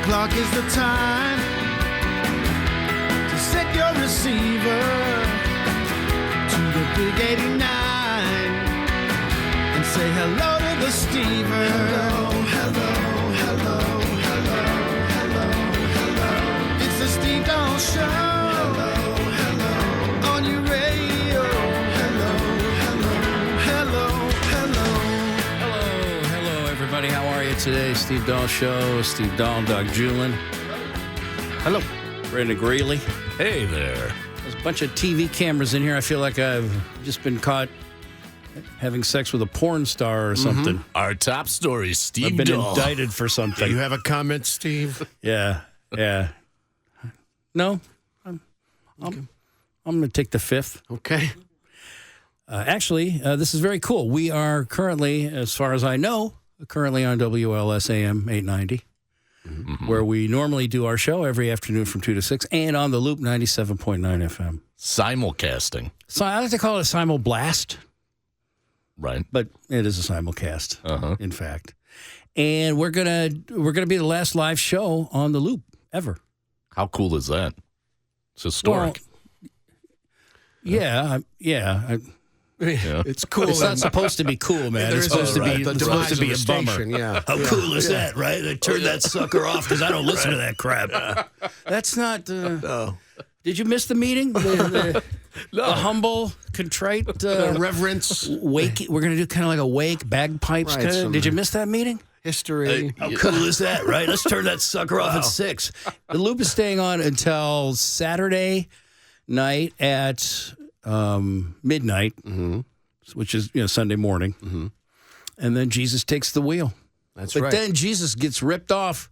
o'clock is the time to set your receiver to the big 89 and say hello to the Stever. Hello, hello, hello, hello, hello, hello. It's the Steve Dahl Show. Hello, hello, on your radio. Hello, hello, hello, hello. Hello, everybody. How are you today? Steve Dahl Show. Steve Dahl, Doug Julin. Hello. Brandon Greeley. Hey there. There's a bunch of TV cameras in here. I feel like I've just been caught having sex with a porn star or something. Our top story, Steve I've been Dahl. indicted for something. Do you have a comment, Steve? Yeah. No, I'm going to take the fifth. Okay. Actually, this is very cool. We are currently, as far as I know, on WLS AM 890, where we normally do our show every afternoon from 2 to 6, and on the Loop 97.9 FM. Simulcasting. So I like to call it a simulblast, Right. but it is a simulcast, in fact. And we're gonna be the last live show on the Loop ever. How cool is that? It's historic. Yeah. It's cool. It's not supposed to be cool, man. It's supposed to be. It's supposed to be a bummer. Yeah. How cool is that, right? They turned that sucker off because I don't listen to that crap. That's not. No. Did you miss the meeting? The humble, contrite Reverence. wake. We're gonna do kind of like a wake bagpipes. Right, Kinda. Did you miss that meeting? History. How cool is that, right? Let's turn that sucker off at 6. The Loop is staying on until Saturday night at midnight, which is Sunday morning, and then Jesus takes the wheel. That's But right. then Jesus gets ripped off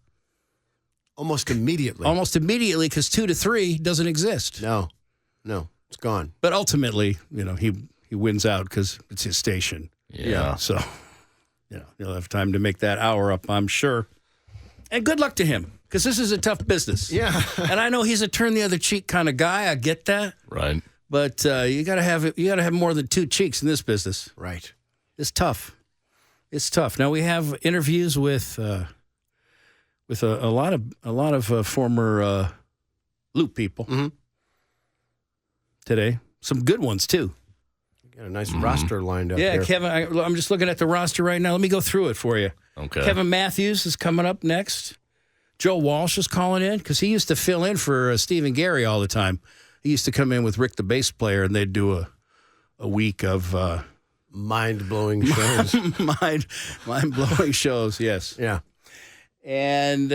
Almost immediately. because 2 to 3 doesn't exist. No, it's gone. But ultimately, he wins out because it's his station. Yeah. So, he'll have time to make that hour up, I'm sure. And good luck to him, because this is a tough business. Yeah. And I know he's a turn the other cheek kind of guy. I get that. Right. But you gotta have more than 2 cheeks in this business. Right. It's tough. It's tough. Now we have interviews with a lot of former Loop people today. Some good ones too. Got a nice roster lined up Yeah, here. Kevin. I'm just looking at the roster right now. Let me go through it for you. Okay. Kevin Matthews is coming up next. Joe Walsh is calling in because he used to fill in for Steve and Gary all the time. He used to come in with Rick, the bass player, and they'd do a week of Mind-blowing shows. mind-blowing shows. Yes. Yeah. And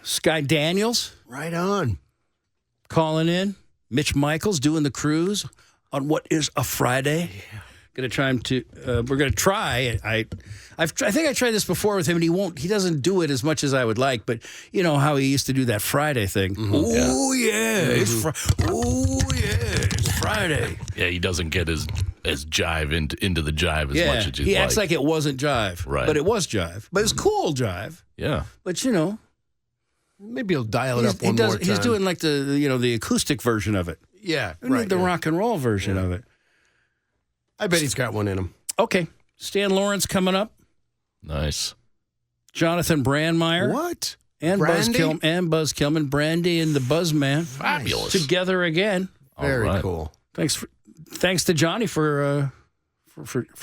Sky Daniels Right on. calling in. Mitch Michaels doing the cruise on what is a Friday. Gonna try him to. We're gonna try. I think I tried this before with him, and he doesn't do it as much as I would like. But you know how he used to do that Friday thing. Oh yeah, it's Friday. Yeah, he doesn't get as jive into the jive as much as you'd he like. acts like it wasn't jive, Right. But it was jive. But it was cool jive. Yeah. But Maybe he'll dial it up one more time. he's doing like the acoustic version of it. Yeah, We need the rock and roll version of it. I bet he's got one in him. Okay, Stan Lawrence coming up. Nice. Jonathan Brandmeier. What? And Buzz Brandy? Kilman, Brandy and the Buzzman Fabulous. together again. Very All right. cool. Thanks to Johnny for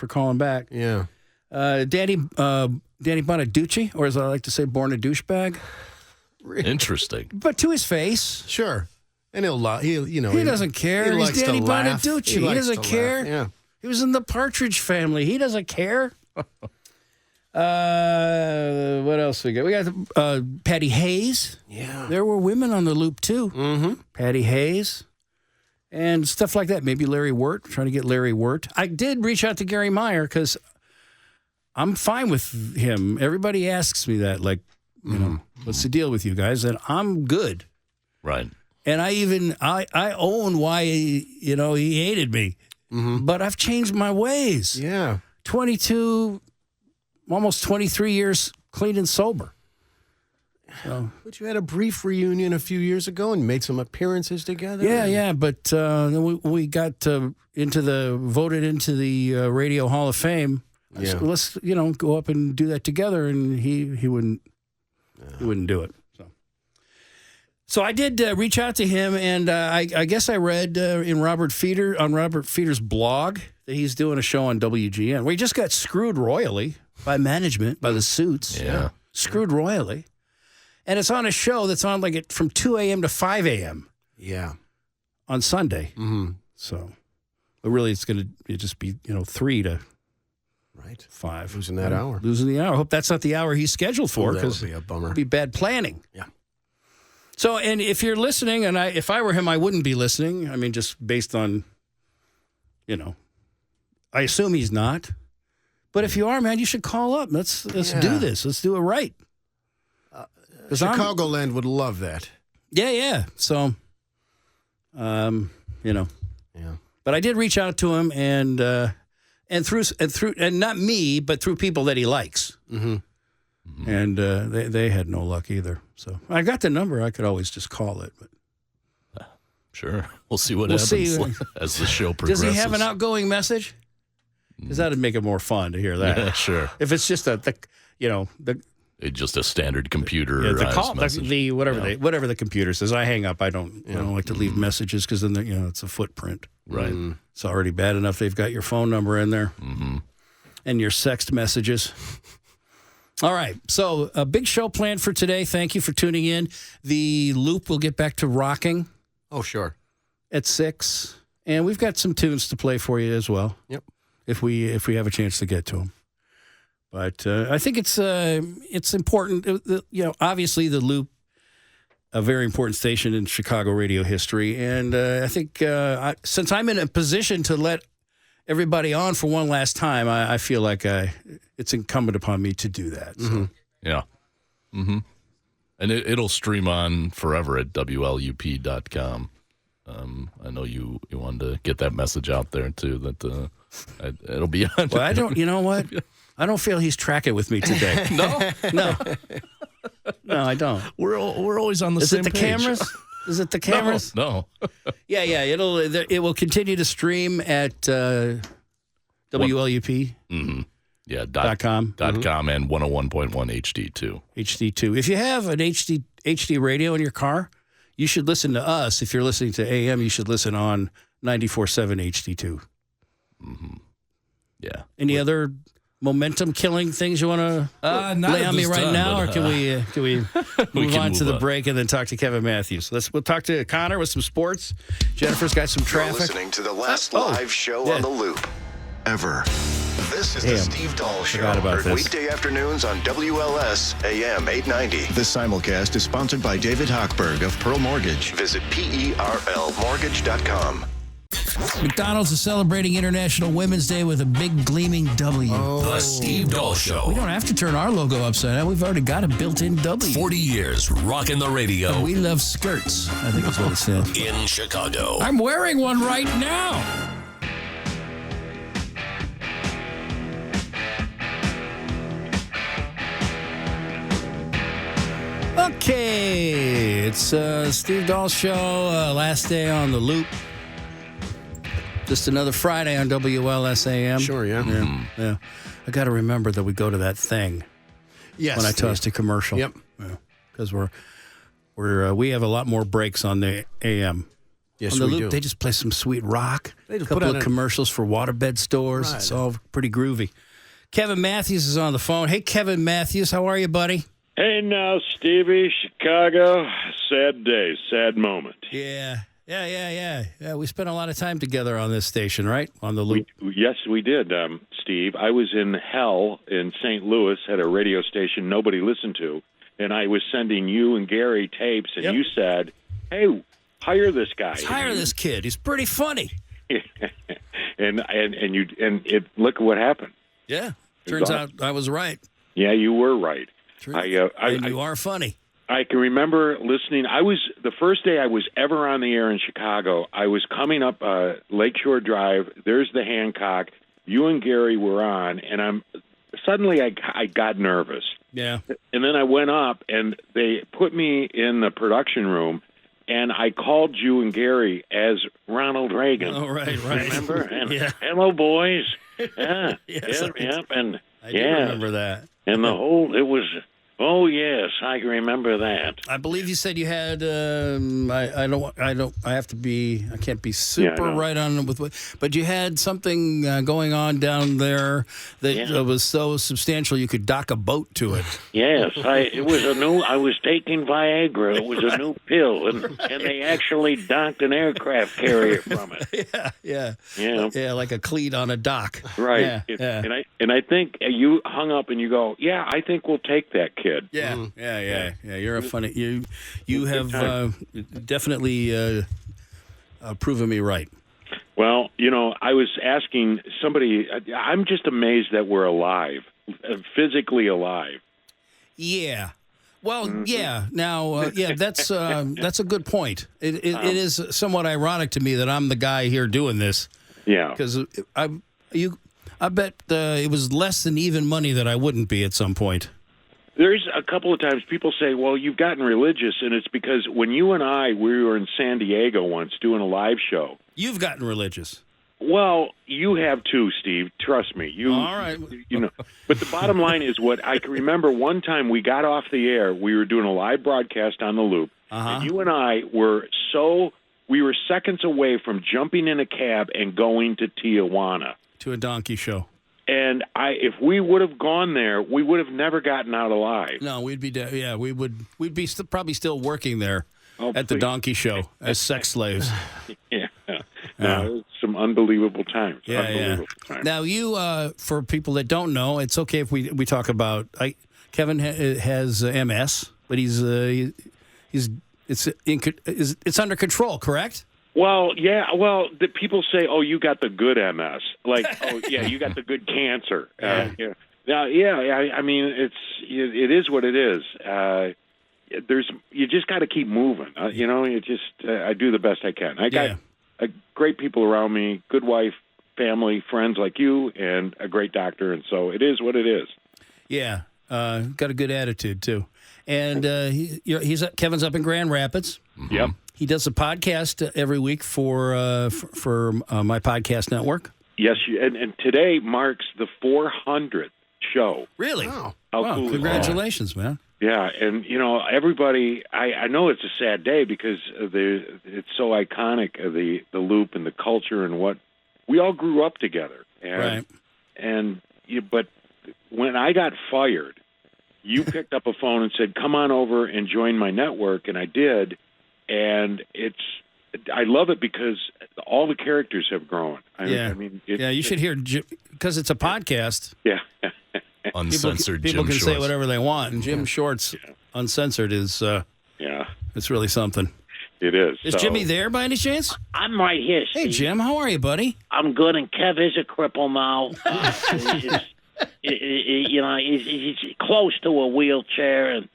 calling back. Yeah. Danny Bonaducci, or as I like to say, born a douchebag, Interesting. but to his face, Sure. And he doesn't care. He He's likes Danny to laugh. Bonaducci. He likes doesn't to care. laugh. Yeah. He was in the Partridge Family. He doesn't care. What else we got? We got Patty Hayes. Yeah. There were women on the Loop too. Mm-hmm. Patty Hayes. And stuff like that. Maybe Larry Wirt. Trying to get Larry Wirt. I did reach out to Gary Meyer because I'm fine with him. Everybody asks me that, like, what's the deal with you guys? And I'm good. Right. And I own why he hated me. But I've changed my ways. Yeah. 22, almost 23 years clean and sober. So, But you had a brief reunion a few years ago and made some appearances together. yeah. But then we got voted into the Radio Hall of Fame. Yeah. So let's go up and do that together. And he wouldn't do it. So So I did reach out to him, and I guess I read on Robert Feeder's blog that he's doing a show on WGN where he just got screwed royally by management, by the suits. Yeah. Screwed royally. And it's on a show that's on from 2 a.m. to 5 a.m. Yeah. on Sunday. Mm-hmm. So, but really, it's going to just be 3 to Right. 5. Losing that hour. Losing the hour. Hope that's not the hour he's scheduled for, That because would be a bummer. it'd be bad planning. Yeah. So, and if you're listening, and if I were him, I wouldn't be listening. I mean, just based on, I assume he's not. But if you are, man, you should call up. Let's do this. Let's do it right. Chicagoland would love that. Yeah. So, Yeah. But I did reach out to him, and through not me, but through people that he likes. Mm-hmm. And they had no luck either. So I got the number. I could always just call it. But Sure. We'll see what We'll happens see. as the show does progresses. he have an outgoing message? Because that'd make it more fun to hear that. Yeah, sure. If it's just It's just a standard computer the call, message. whatever the computer says, I hang up. I don't like to leave messages because then it's a footprint. Right. It's already bad enough they've got your phone number in there and your sext messages. All right, so a big show planned for today. Thank you for tuning in. The Loop will get back to rocking Oh, sure. at 6, and we've got some tunes to play for you as well. Yep. If we have a chance to get to them. But I think it's important. Obviously the Loop, a very important station in Chicago radio history, and I think since I'm in a position to let everybody on for one last time, I feel like it's incumbent upon me to do that. So. Yeah. Mm-hmm. And it'll stream on forever at WLUP.com. I know you wanted to get that message out there, too, that it'll be on. Well, I don't, you know what? I don't feel he's tracking with me today. No? No, I don't. We're always on the Is same it the page. cameras? Is it the cameras? No. Yeah. It will continue to stream at WLUP. Mm-hmm. Yeah, .com. .com and 101.1 HD2. HD2. If you have an HD radio in your car, you should listen to us. If you're listening to AM, you should listen on 94.7 HD2. Mm-hmm. Yeah. Any other momentum-killing things you want to lay on me right now, or can we move on to the break and then talk to Kevin Matthews? We'll talk to Connor with some sports. Jennifer's got some traffic. You're listening to the last live show on the Loop ever. This is the Steve Dahl Show. Heard weekday afternoons on WLS AM 890. This simulcast is sponsored by David Hochberg of Pearl Mortgage. Visit PERLmortgage.com. McDonald's is celebrating International Women's Day with a big gleaming W. The Steve Dahl Show. We don't have to turn our logo upside down. We've already got a built-in W. 40 years rocking the radio. We love skirts, I think is what it said. In Chicago. I'm wearing one right now. Okay, it's Steve Dahl Show, last day on the Loop. Just another Friday on WLSAM. Sure, yeah. Yeah. I got to remember that we go to that thing Yes. when I toss a commercial. Yep. Because we have a lot more breaks on the AM. Yes, on the we Loop, do. They just play some sweet rock. They A just couple put on of a- commercials for waterbed stores. Right. It's all pretty groovy. Kevin Matthews is on the phone. Hey, Kevin Matthews, how are you, buddy? Hey now, Stevie, Chicago. Sad day, sad moment. Yeah. We spent a lot of time together on this station, right? On the Loop. Yes, we did, Steve. I was in hell in St. Louis at a radio station nobody listened to, and I was sending you and Gary tapes, and you said, hey, hire this guy. Let's hire this kid. He's pretty funny. and look at what happened. Yeah. Turns out I was right. Yeah, you were right. And you are funny. I can remember listening. The first day I was ever on the air in Chicago, I was coming up Lakeshore Drive. There's the Hancock. You and Gary were on, and suddenly I got nervous. Yeah. And then I went up, and they put me in the production room, and I called you and Gary as Ronald Reagan. Oh, right. Remember? And, Yeah. hello, boys. Yeah. Yes, Yep. And I do remember that. and it was Oh yes, I remember that. I believe you said you had. I can't be super right on it but you had something going on down there that was so substantial you could dock a boat to it. Yes, I was taking Viagra. It was a new pill, and they actually docked an aircraft carrier from it. Yeah, like a cleat on a dock. Right. Yeah. And I think you hung up and you go, yeah, I think we'll take that kid. Yeah. You're a funny. You have definitely proven me right. Well, I was asking somebody. I'm just amazed that we're alive, physically alive. Yeah. Well, yeah. Now, that's a good point. It is somewhat ironic to me that I'm the guy here doing this. Yeah. Because I bet it was less than even money that I wouldn't be at some point. There's a couple of times people say, well, you've gotten religious, and it's because when you and we were in San Diego once doing a live show. You've gotten religious. Well, you have too, Steve. Trust me. All right. But the bottom line is what I can remember one time we got off the air, we were doing a live broadcast on the Loop, and you and I were seconds away from jumping in a cab and going to Tijuana. To a donkey show. And if we would have gone there, we would have never gotten out alive. No, we'd be we'd be probably still working there at the donkey show as sex slaves. Yeah. No, some unbelievable times. Times. Now, you for people that don't know, it's okay if we talk about. Kevin has MS, but it's under control, correct? Well, yeah. Well, the people say, "Oh, you got the good MS." Like, "Oh, yeah, you got the good cancer." I mean, it is what it is. You just got to keep moving. I do the best I can. I got great people around me, good wife, family, friends like you, and a great doctor, and so it is what it is. Yeah, got a good attitude too, and Kevin's up in Grand Rapids. Mm-hmm. Yep. He does a podcast every week for my podcast network. Yes, and today marks the 400th show. Really? Wow. Cool. Congratulations, man. Yeah, and everybody. I know it's a sad day because it's so iconic, the Loop and the culture and what we all grew up together. And, right. But when I got fired, you picked up a phone and said, "Come on over and join my network," and I did. And I love it because all the characters have grown. I mean, you should hear, because it's a podcast. Yeah. Uncensored people Jim can Shorts. say whatever they want, and Jim Shorts Uncensored is it's really something. It is. Is Jimmy there by any chance? I'm right here, Steve. Hey, Jim, how are you, buddy? I'm good, and Kev is a cripple now. He's close to a wheelchair, and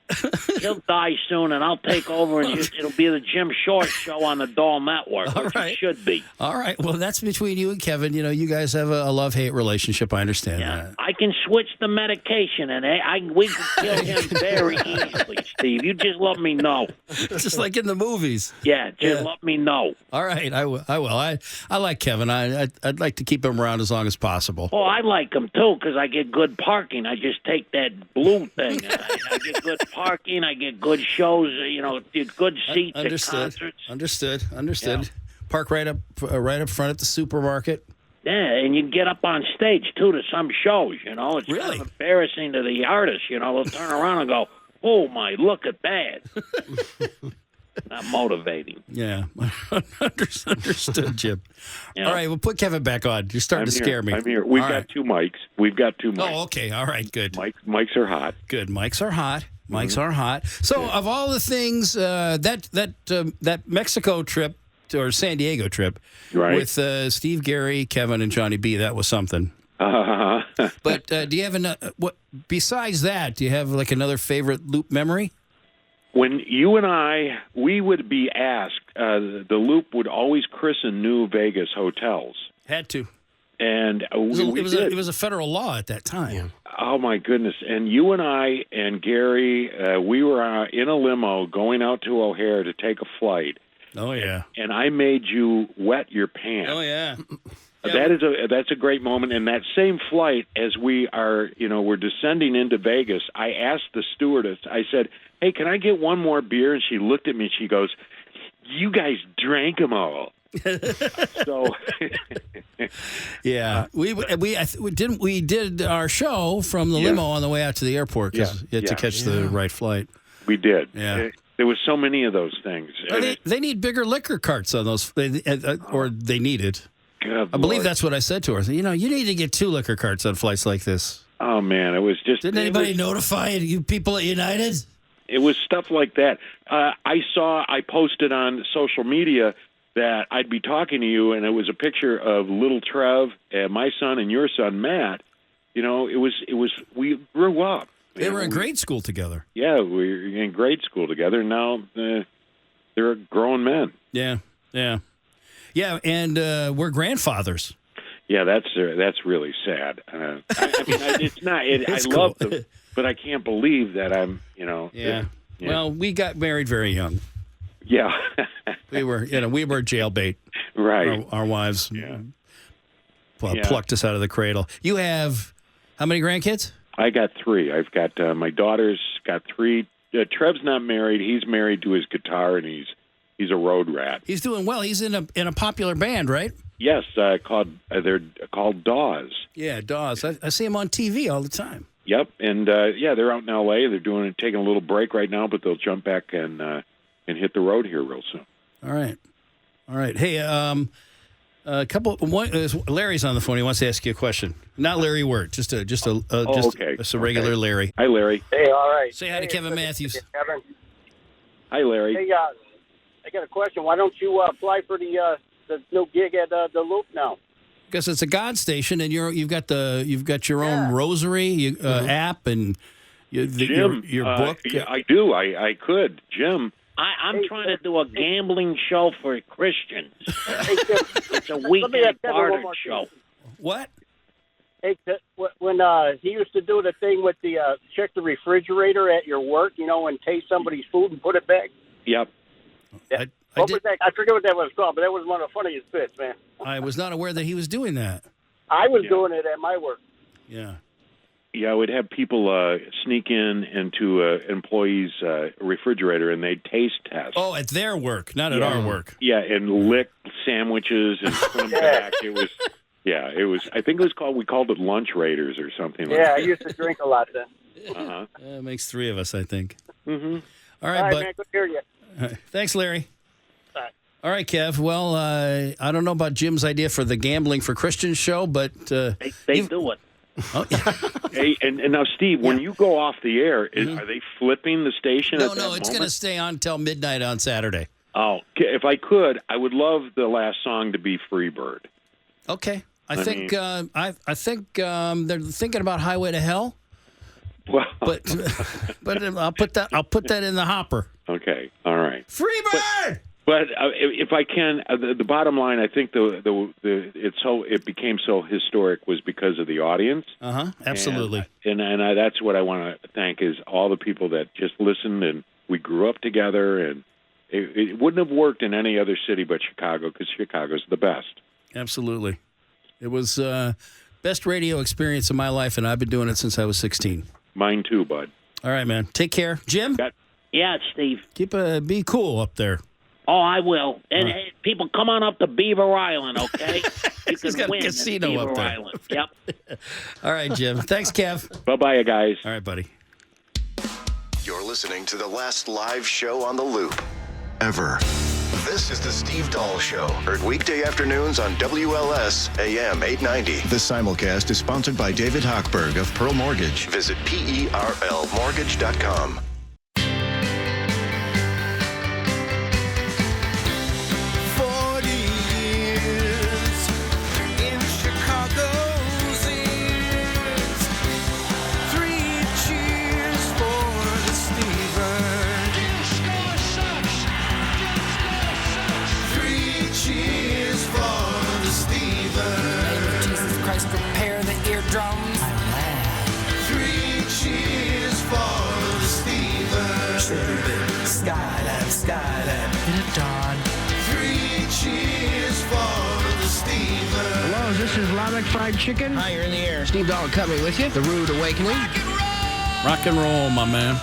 he'll die soon, and I'll take over, and it'll be the Jim Short Show on the Doll Network, which it should be. All right. Well, that's between you and Kevin. You guys have a love-hate relationship. I understand that. I can switch the medication, and we can kill him very easily, Steve. You just let me know. Just like in the movies. Yeah, let me know. All right, I will. I like Kevin. I'd like to keep him around as long as possible. Oh, I like him, too, because I get good parking. I just take that blue thing. I get good parking. I get good shows. Good seats at concerts. Understood. Yeah. Park right up front at the supermarket. Yeah, and you can get up on stage too to some shows. It's really kind of embarrassing to the artists. They'll turn around and go, "Oh my, look at that." Not motivating. Yeah, understood, Jim. All right, well, put Kevin back on. You're starting to scare me. I'm here. We've got two mics. Oh, okay. All right, good. Mics are hot. Good. Mics are hot. Mics are hot. So, of all the things that Mexico trip or San Diego trip with Steve, Gary, Kevin, and Johnny B, that was something. But do you have besides that? Do you have like another favorite Loop memory? When you and we would be asked, the Loop would always christen New Vegas hotels. Had to. And it was a federal law at that time. Yeah. Oh, my goodness. And you and I and Gary, we were in a limo going out to O'Hare to take a flight. Oh, yeah. And I made you wet your pants. Oh, yeah. That's a great moment. And that same flight, as we're descending into Vegas, I asked the stewardess, I said, "Hey, can I get one more beer?" And she looked at me and she goes, "You guys drank them all." So, yeah, we did our show from the limo on the way out to the airport because you had to catch the right flight. We did. Yeah. There was so many of those things. They need bigger liquor carts on those, or they need it. Good I believe Lord. that's what I said to her. You need to get 2 liquor carts on flights like this. Oh man, it was just. Didn't anybody notify you people at United? It was stuff like that. I posted on social media that I'd be talking to you, and it was a picture of little Trev and my son and your son Matt. It was we grew up. They were in grade school together. Yeah, we were in grade school together. Now they're grown men. Yeah, and we're grandfathers. Yeah, that's really sad. It's not. I love them, but I can't believe that I'm. Yeah. Well, we got married very young. Yeah. we were jailbait. Right. Our wives plucked us out of the cradle. You have how many grandkids? I got 3. I've got my daughter's got 3. Trev's not married. He's married to his guitar, and he's a road rat. He's doing well. He's in a popular band, right? Yes, they're called Dawes. Yeah, Dawes. I see him on TV all the time. Yep, and they're out in L.A. They're taking a little break right now, but they'll jump back and hit the road here real soon. All right. Hey, Larry's on the phone. He wants to ask you a question. Not Larry Wirt, just a regular Larry. Hi, Larry. Hey, all right. Say hi to Kevin Matthews. Kevin. Hi, Larry. Hey, I got a question. Why don't you apply for the new gig at the Loop now? Because it's a God station, and you've got your own rosary app and your book. I do. I could, Jim. I'm trying to do a gambling show for Christians. It's a weekend barter show. What? Hey, when he used to do the thing with the check the refrigerator at your work, and taste somebody's food and put it back. Yep. I forget what that was called, but that was one of the funniest bits, man. I was not aware that he was doing that. I was doing it at my work. Yeah. Yeah, we'd have people sneak into employees' refrigerator, and they'd taste test. Oh, at their work, not at our work. Yeah, and lick sandwiches and put them back. It was. I think we called it Lunch Raiders or something like that. Yeah, I used to drink a lot then. Uh-huh. It makes 3 of us, I think. Mm-hmm. All right, man, good to hear you. Thanks, Larry. All right. All right, Kev. Well, I don't know about Jim's idea for the Gambling for Christians show, but... they do it. Oh, yeah. Hey, and now, Steve, when you go off the air, are they flipping the station? No, it's going to stay on until midnight on Saturday. Oh, if I could, I would love the last song to be Freebird. Okay. I think they're thinking about Highway to Hell. Well, but I'll put that in the hopper. Okay. All right. Freebird. But if I can, the bottom line, I think it became so historic was because of the audience. Absolutely. And that's what I want to thank is all the people that just listened, and we grew up together, and it wouldn't have worked in any other city but Chicago because Chicago's the best. Absolutely. It was best radio experience of my life, and I've been doing it since I was 16. Mine too, bud. All right, man. Take care, Jim. Yeah, Steve. Be cool up there. Oh, I will. And people, come on up to Beaver Island, okay? You He's got a casino up there. Island. Yep. All right, Jim. Thanks, Kev. Bye-bye, guys. All right, buddy. You're listening to the last live show on the Loop ever. This is the Steve Dahl Show. Heard weekday afternoons on WLS AM 890. This simulcast is sponsored by David Hochberg of Pearl Mortgage. Visit PERLmortgage.com. 40 years in Chicago's ears. 3 cheers for the Steelers. 3 cheers for the Steelers. Jesus Christ, prepare the eardrums. 3 cheers for the Steelers. Skyline, bit of dawn. 3 cheers for the Steelers. As long as Atomic Fried Chicken. Hi, you're in the air. Steve Dahl and Company with you. The Rude Awakening. Rock and roll, my man.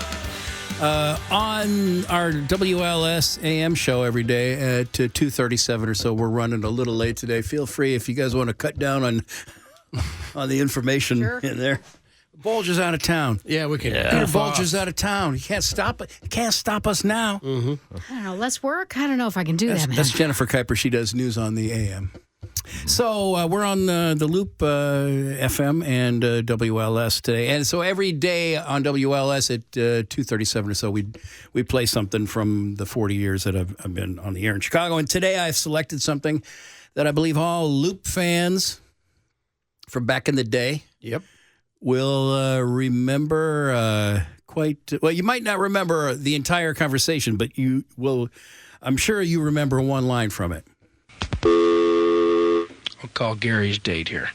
On our WLS AM show every day at 2:37 or so, we're running a little late today. Feel free if you guys want to cut down on the information in there. Bulge is out of town. Yeah, we can. Peter Bulge is out of town. He can't stop it. He can't stop us now. I don't know. Less work? I don't know if I can do that, man. That's Jennifer Kuiper. She does news on the AM. So we're on the Loop FM and WLS today. And so every day on WLS at 2:37 or so, we play something from the 40 years that I've been on the air in Chicago. And today I've selected something that I believe all Loop fans from back in the day will remember quite well. You might not remember the entire conversation, but you will. I'm sure you remember one line from it. I'll call Gary's date here.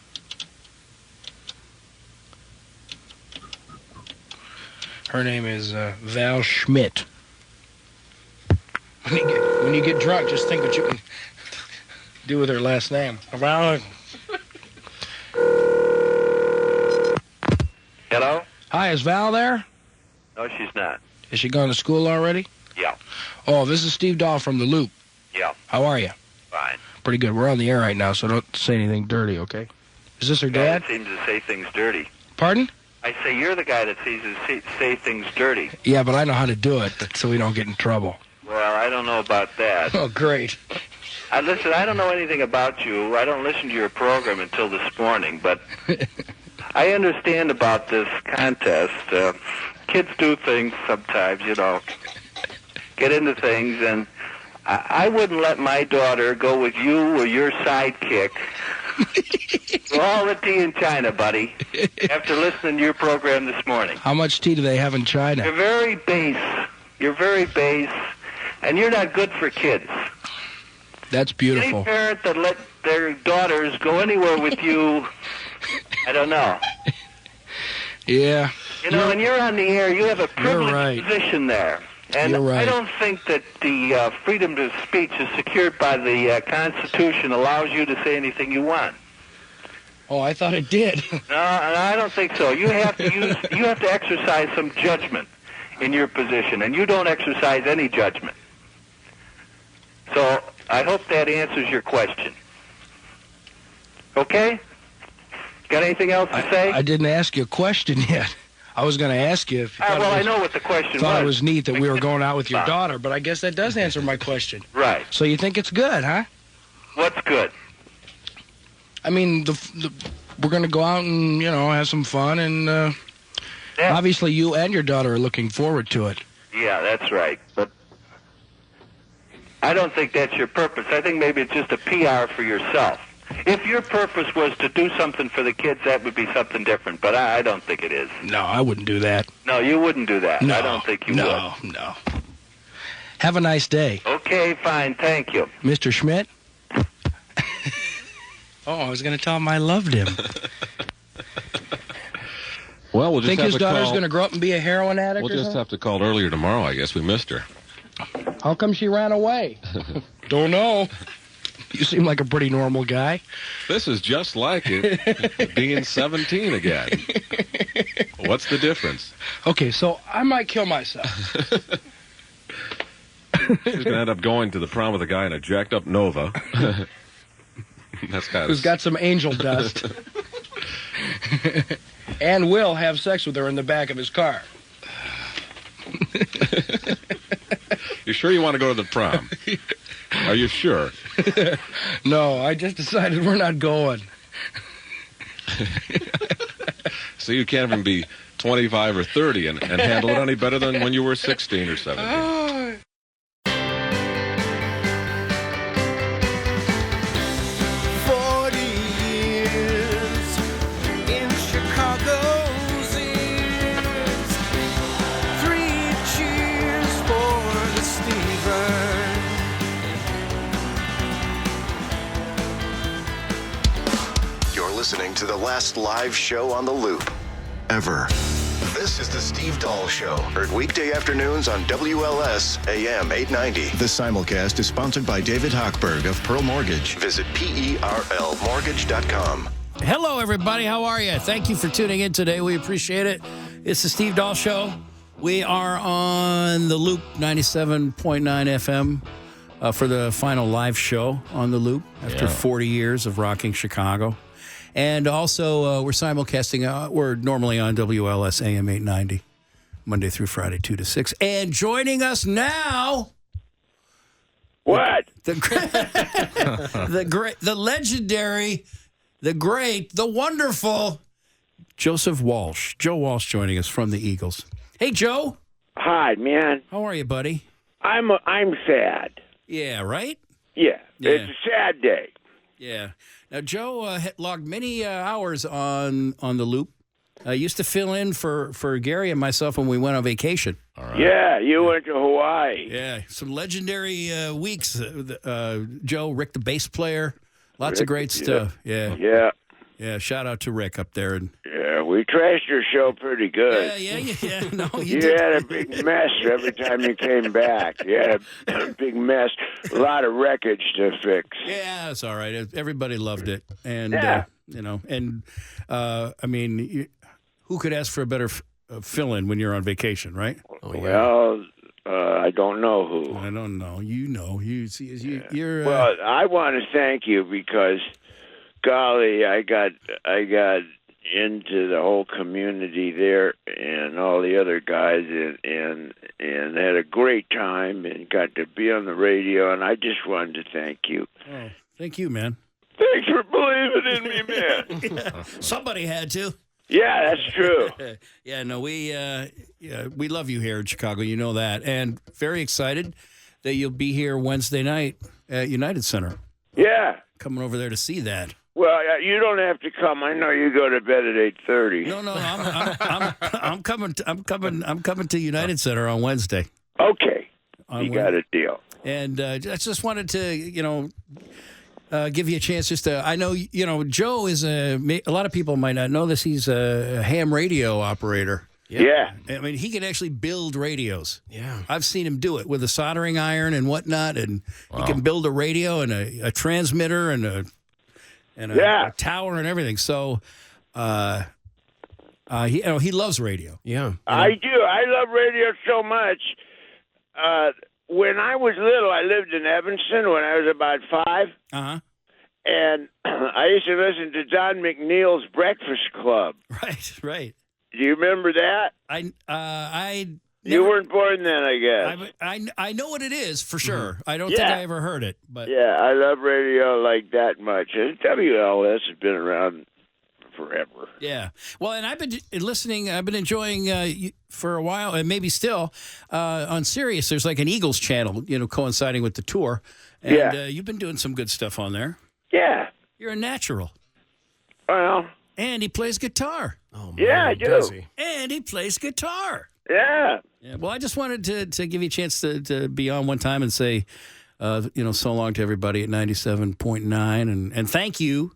Her name is Val Schmidt. When you get drunk, just think what you can do with her last name. Val. Hello? Hi, is Val there? No, she's not. Is she gone to school already? Yeah. Oh, this is Steve Dahl from The Loop. Yeah. How are you? Fine. Pretty good. We're on the air right now, so don't say anything dirty, okay? Is this her The guy dad? that seems to say things dirty. Pardon? I say you're the guy that seems to say things dirty. Yeah, but I know how to do it so we don't get in trouble. Well, I don't know about that. Oh, great. Listen, I don't know anything about you. I don't listen to your program until this morning, but I understand about this contest. Kids do things sometimes, get into things, and I wouldn't let my daughter go with you or your sidekick. We're all the tea in China, buddy, after listening to your program this morning. How much tea do they have in China? You're very base. You're very base, and you're not good for kids. That's beautiful. Any parent that let their daughters go anywhere with you, I don't know. Yeah. When you're on the air, you have a privileged position there. And I don't think that the freedom of speech is secured by the Constitution allows you to say anything you want. Oh, I thought it did. No, I don't think so. You have to exercise some judgment in your position, and you don't exercise any judgment. So I hope that answers your question. Okay? Got anything else to say? I didn't ask you a question yet. I was going to ask you if you I know what the question was. thought it was neat that we were going out with your daughter, but I guess that does answer my question. Right. So you think it's good, huh? What's good? I mean, we're going to go out and, have some fun, and obviously you and your daughter are looking forward to it. Yeah, that's right. But I don't think that's your purpose. I think maybe it's just a PR for yourself. If your purpose was to do something for the kids, that would be something different, but I don't think it is. No, I wouldn't do that. No, you wouldn't do that. No, I don't think you would. No. Have a nice day. Okay, fine, thank you. Mr. Schmidt? I was going to tell him I loved him. Well, we'll just think have his to daughter's call. going to grow up and be a heroin addict We'll just have to call earlier tomorrow, I guess. We missed her. How come she ran away? Don't know. You seem like a pretty normal guy. This is just like it, being 17 again. What's the difference? Okay, so I might kill myself. She's going to end up going to the prom with a guy in a jacked-up Nova. That's kind of... Who's got some angel dust. And will have sex with her in the back of his car. You sure you want to go to the prom? Are you sure? No, I just decided we're not going. So you can't even be 25 or 30 and handle it any better than when you were 16 or 17. Listening to the last live show on the Loop ever. This is the Steve Dahl Show. Heard weekday afternoons on WLS AM 890. This simulcast is sponsored by David Hochberg of Pearl Mortgage. Visit PERLmortgage.com. Hello, everybody. How are you? Thank you for tuning in today. We appreciate it. It's the Steve Dahl Show. We are on the Loop 97.9 FM for the final live show on the Loop after 40 years of rocking Chicago. And also, we're simulcasting. We're normally on WLS AM 890, Monday through Friday, 2 to 6. And joining us now... What? The great, the legendary, the great, the wonderful Joseph Walsh. Joe Walsh joining us from the Eagles. Hey, Joe. Hi, man. How are you, buddy? I'm sad. Yeah, right? Yeah. It's a sad day. Yeah. Now, Joe had logged many hours on the Loop. Used to fill in for Gary and myself when we went on vacation. All right. Yeah, you went to Hawaii. Yeah, some legendary weeks. Joe, Rick, the bass player, lots of great stuff. Yeah. Shout out to Rick up there. Yeah, we trashed your show pretty good. Yeah. No, you had a big mess every time you came back. You had a big mess, a lot of wreckage to fix. Yeah, it's all right. Everybody loved it, and I mean, who could ask for a better fill-in when you're on vacation, right? Well, I don't know who. I don't know. You know. You're. Well, I want to thank you because, golly, I got into the whole community there and all the other guys and had a great time and got to be on the radio, and I just wanted to thank you. Oh, thank you, man. Thanks for believing in me, man. Somebody had to. Yeah, that's true. We love you here in Chicago. You know that. And very excited that you'll be here Wednesday night at United Center. Yeah. Coming over there to see that. Well, you don't have to come. I know you go to bed at 8:30. No, I'm coming to United Center on Wednesday. Okay. Got a deal. And I just wanted to, give you a chance just to, I know, Joe is a lot of people might not know this. He's a ham radio operator. Yeah. I mean, he can actually build radios. Yeah. I've seen him do it with a soldering iron and whatnot. And he can build a radio and a transmitter and a tower and everything. So, he loves radio. Yeah. I do. I love radio so much. When I was little, I lived in Evanston when I was about 5. Uh-huh. And I used to listen to Don McNeil's Breakfast Club. Right. Do you remember that? You weren't born then, I guess. I know what it is for sure. I don't think I ever heard it, but yeah, I love radio like that much. And WLS has been around forever. Yeah. Well, and I've been listening. I've been enjoying for a while, and maybe still on Sirius. There's like an Eagles channel, coinciding with the tour. And you've been doing some good stuff on there. Yeah. You're a natural. Well. And he plays guitar. Oh, man, yeah, I do. Does he? And he plays guitar. Yeah. Well, I just wanted to give you a chance to be on one time and say, so long to everybody at 97.9 and thank you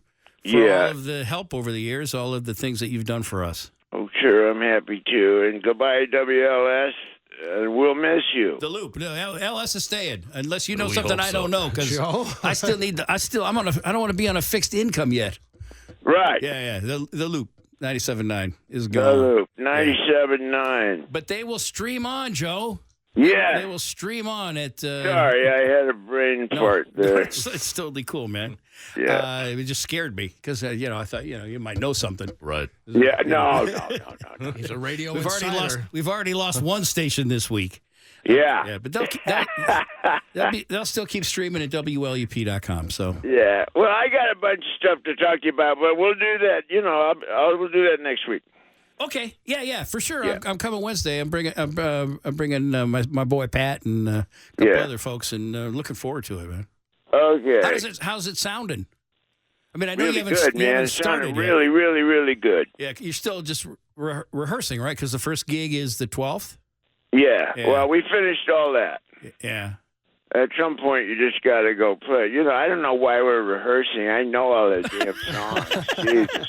for all of the help over the years, all of the things that you've done for us. Oh, sure. I'm happy to. And goodbye, WLS. We'll miss you. The Loop. No, LS is staying unless you know something I don't know because I still need. I don't want to be on a fixed income yet. Right. Yeah. The Loop 97.9 is gone. The Loop 97.9. But they will stream on, Joe. Yeah. They will stream on at. Sorry, I had a brain fart there. It's totally cool, man. Yeah. It just scared me because I thought you might know something. Right. Yeah. No. He's a radio We've already lost one station this week. Yeah. But they'll still keep streaming at WLUP.com. So. Yeah. Well, I got a bunch of stuff to talk to you about, but we'll do that. We'll do that next week. Okay. Yeah, for sure. Yeah. I'm coming Wednesday. I'm bringing my boy Pat and a couple other folks, and looking forward to it, man. Okay. How's it sounding? I mean, I know really you haven't, good, you man. haven't It sounded started really, yet. really, really good. Yeah, you're still just rehearsing, right? Because the first gig is the 12th. Yeah. Well, we finished all that. Yeah. At some point, you just got to go play. I don't know why we're rehearsing. I know all the damn songs. Jesus.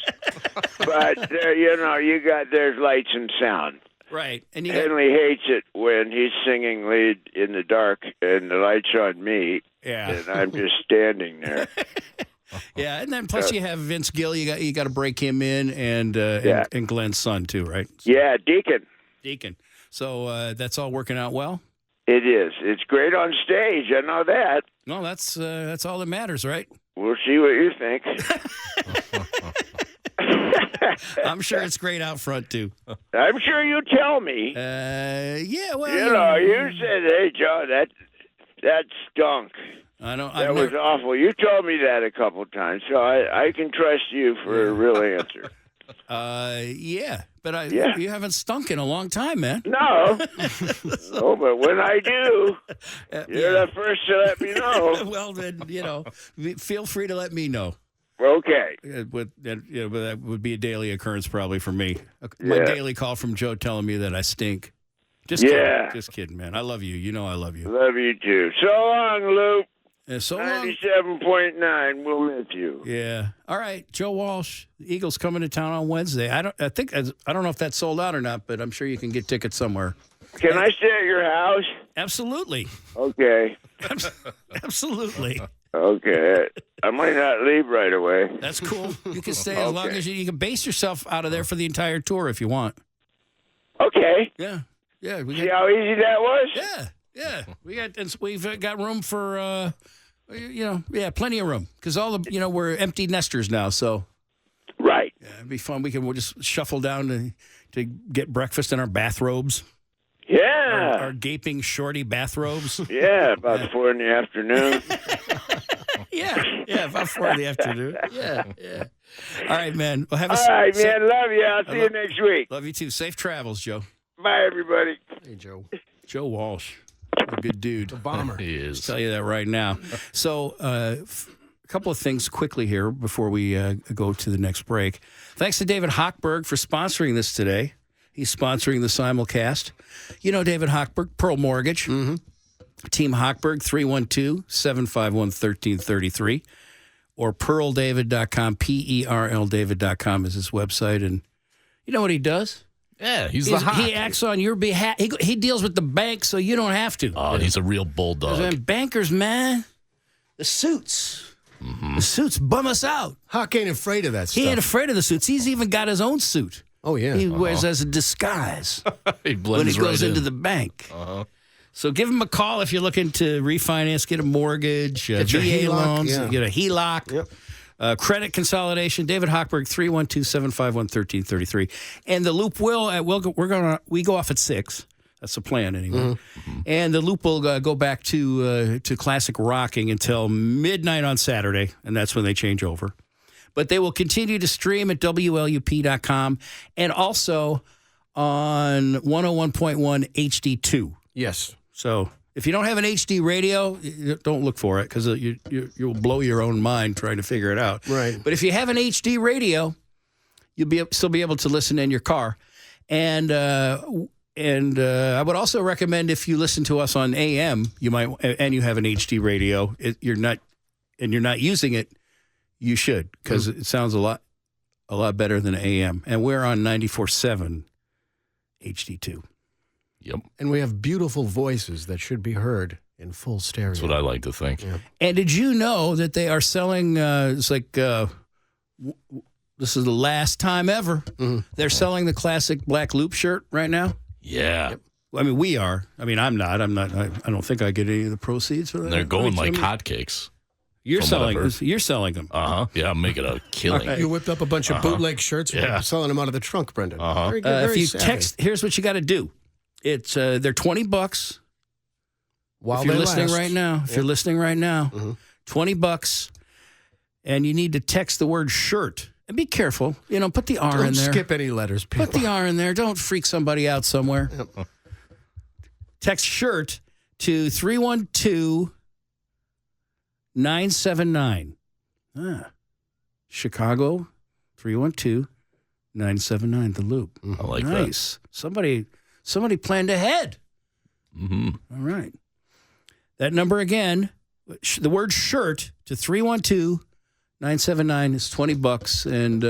But, there's lights and sound. Right. And Henley hates it when he's singing lead in the dark and the light's on me. Yeah. And I'm just standing there. Yeah, and then plus you have Vince Gill. You got to break him in, and Glenn's son too, right? Yeah, Deacon. So that's all working out well. It is. It's great on stage. I know that. No, that's all that matters, right? We'll see what you think. I'm sure it's great out front too. I'm sure you tell me. Yeah, well, you said, "Hey, Joe, that stunk." That was awful. You told me that a couple times, so I can trust you for a real answer. Yeah, but you haven't stunk in a long time, man. No. No, but when I do, you're the first to let me know. Well, then, feel free to let me know. Okay. But that would be a daily occurrence probably for me. My daily call from Joe telling me that I stink. Just kidding, man. I love you. You know I love you. Love you, too. So long, Luke. So long. 97.9. We'll miss you. Yeah. All right. Joe Walsh, the Eagles coming to town on Wednesday. I don't know if that's sold out or not, but I'm sure you can get tickets somewhere. Can I stay at your house? Absolutely. Okay. Absolutely. Okay. I might not leave right away. That's cool. You can stay as long as you can base yourself out of there for the entire tour if you want. Okay. Yeah. Yeah. See how easy that was? Yeah. We've got room for plenty of room because all the we're empty nesters now. So right. Yeah, it'd be fun. We'll just shuffle down to get breakfast in our bathrobes. Yeah. Our gaping shorty bathrobes. Yeah, about 4 in the afternoon. Yeah, about 4 in the afternoon. Yeah. All right, man. Well, man. Love you. I'll see you next week. Love you too. Safe travels, Joe. Bye, everybody. Hey, Joe. Joe Walsh. A good dude. A bomber. He is. I'll tell you that right now. So, a couple of things quickly here before we go to the next break. Thanks to David Hochberg for sponsoring this today. He's sponsoring the simulcast. You know David Hochberg, Pearl Mortgage. Mm-hmm. Team Hochberg, 312-751-1333. Or pearldavid.com, PERLDavid.com is his website. And you know what he does? Yeah, he acts on your behalf. He deals with the bank so you don't have to. Oh, he's a real bulldog. Bankers, man, the suits. Mm-hmm. The suits bum us out. Hawk ain't afraid of that stuff. He ain't afraid of the suits. He's even got his own suit. Oh, yeah. He wears as a disguise he when he goes into the bank. Uh-huh. So give him a call if you're looking to refinance, get a mortgage, get your VA HELOC, loans, get a HELOC. Yep. Credit consolidation. David Hochberg, 312-751-1333. And the Loop we go off at 6. That's the plan anyway. Mm-hmm. And the Loop will go back to classic rocking until midnight on Saturday, and that's when they change over. But they will continue to stream at WLUP.com and also on 101.1 HD2. Yes. So if you don't have an HD radio, don't look for it because you'll blow your own mind trying to figure it out. Right. But if you have an HD radio, you'll still be able to listen in your car. And I would also recommend if you listen to us on AM, you have an HD radio, you're not using it, you should because it sounds a lot better than AM. And we're on 94.7 HD2. Yep. And we have beautiful voices that should be heard in full stereo. That's what I like to think. Yeah. And did you know that they are selling, this is the last time ever, they're selling the classic black loop shirt right now? Yeah. Yep. I mean, we are. I mean, I'm not. I don't think I get any of the proceeds for that. They're going like hotcakes. You're selling them. Uh-huh. Yeah, I'm making a killing. Right. You whipped up a bunch of bootleg shirts and selling them out of the trunk, Brendan. Uh-huh. Very good, if you text, here's what you got to do. It's they're $20 while if you're they listening last. right now. If you're listening right now, $20, and you need to text the word shirt. And be careful. Put the R in there. Don't skip any letters, people. Put the R in there. Don't freak somebody out somewhere. Yep. Text shirt to 312-979. Chicago, 312-979, the Loop. I like that. Nice. Somebody planned ahead. Mm-hmm. All right. That number again, the word shirt to 312-979 is $20. And,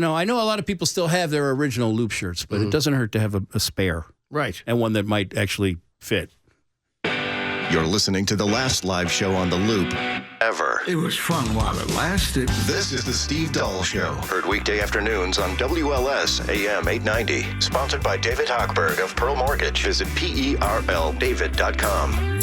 I know a lot of people still have their original Loop shirts, but it doesn't hurt to have a spare. Right. And one that might actually fit. You're listening to the last live show on the Loop ever. It was fun while it lasted. This is the Steve Dahl Show. Heard weekday afternoons on WLS AM 890. Sponsored by David Hochberg of Pearl Mortgage. Visit PERLDavid.com.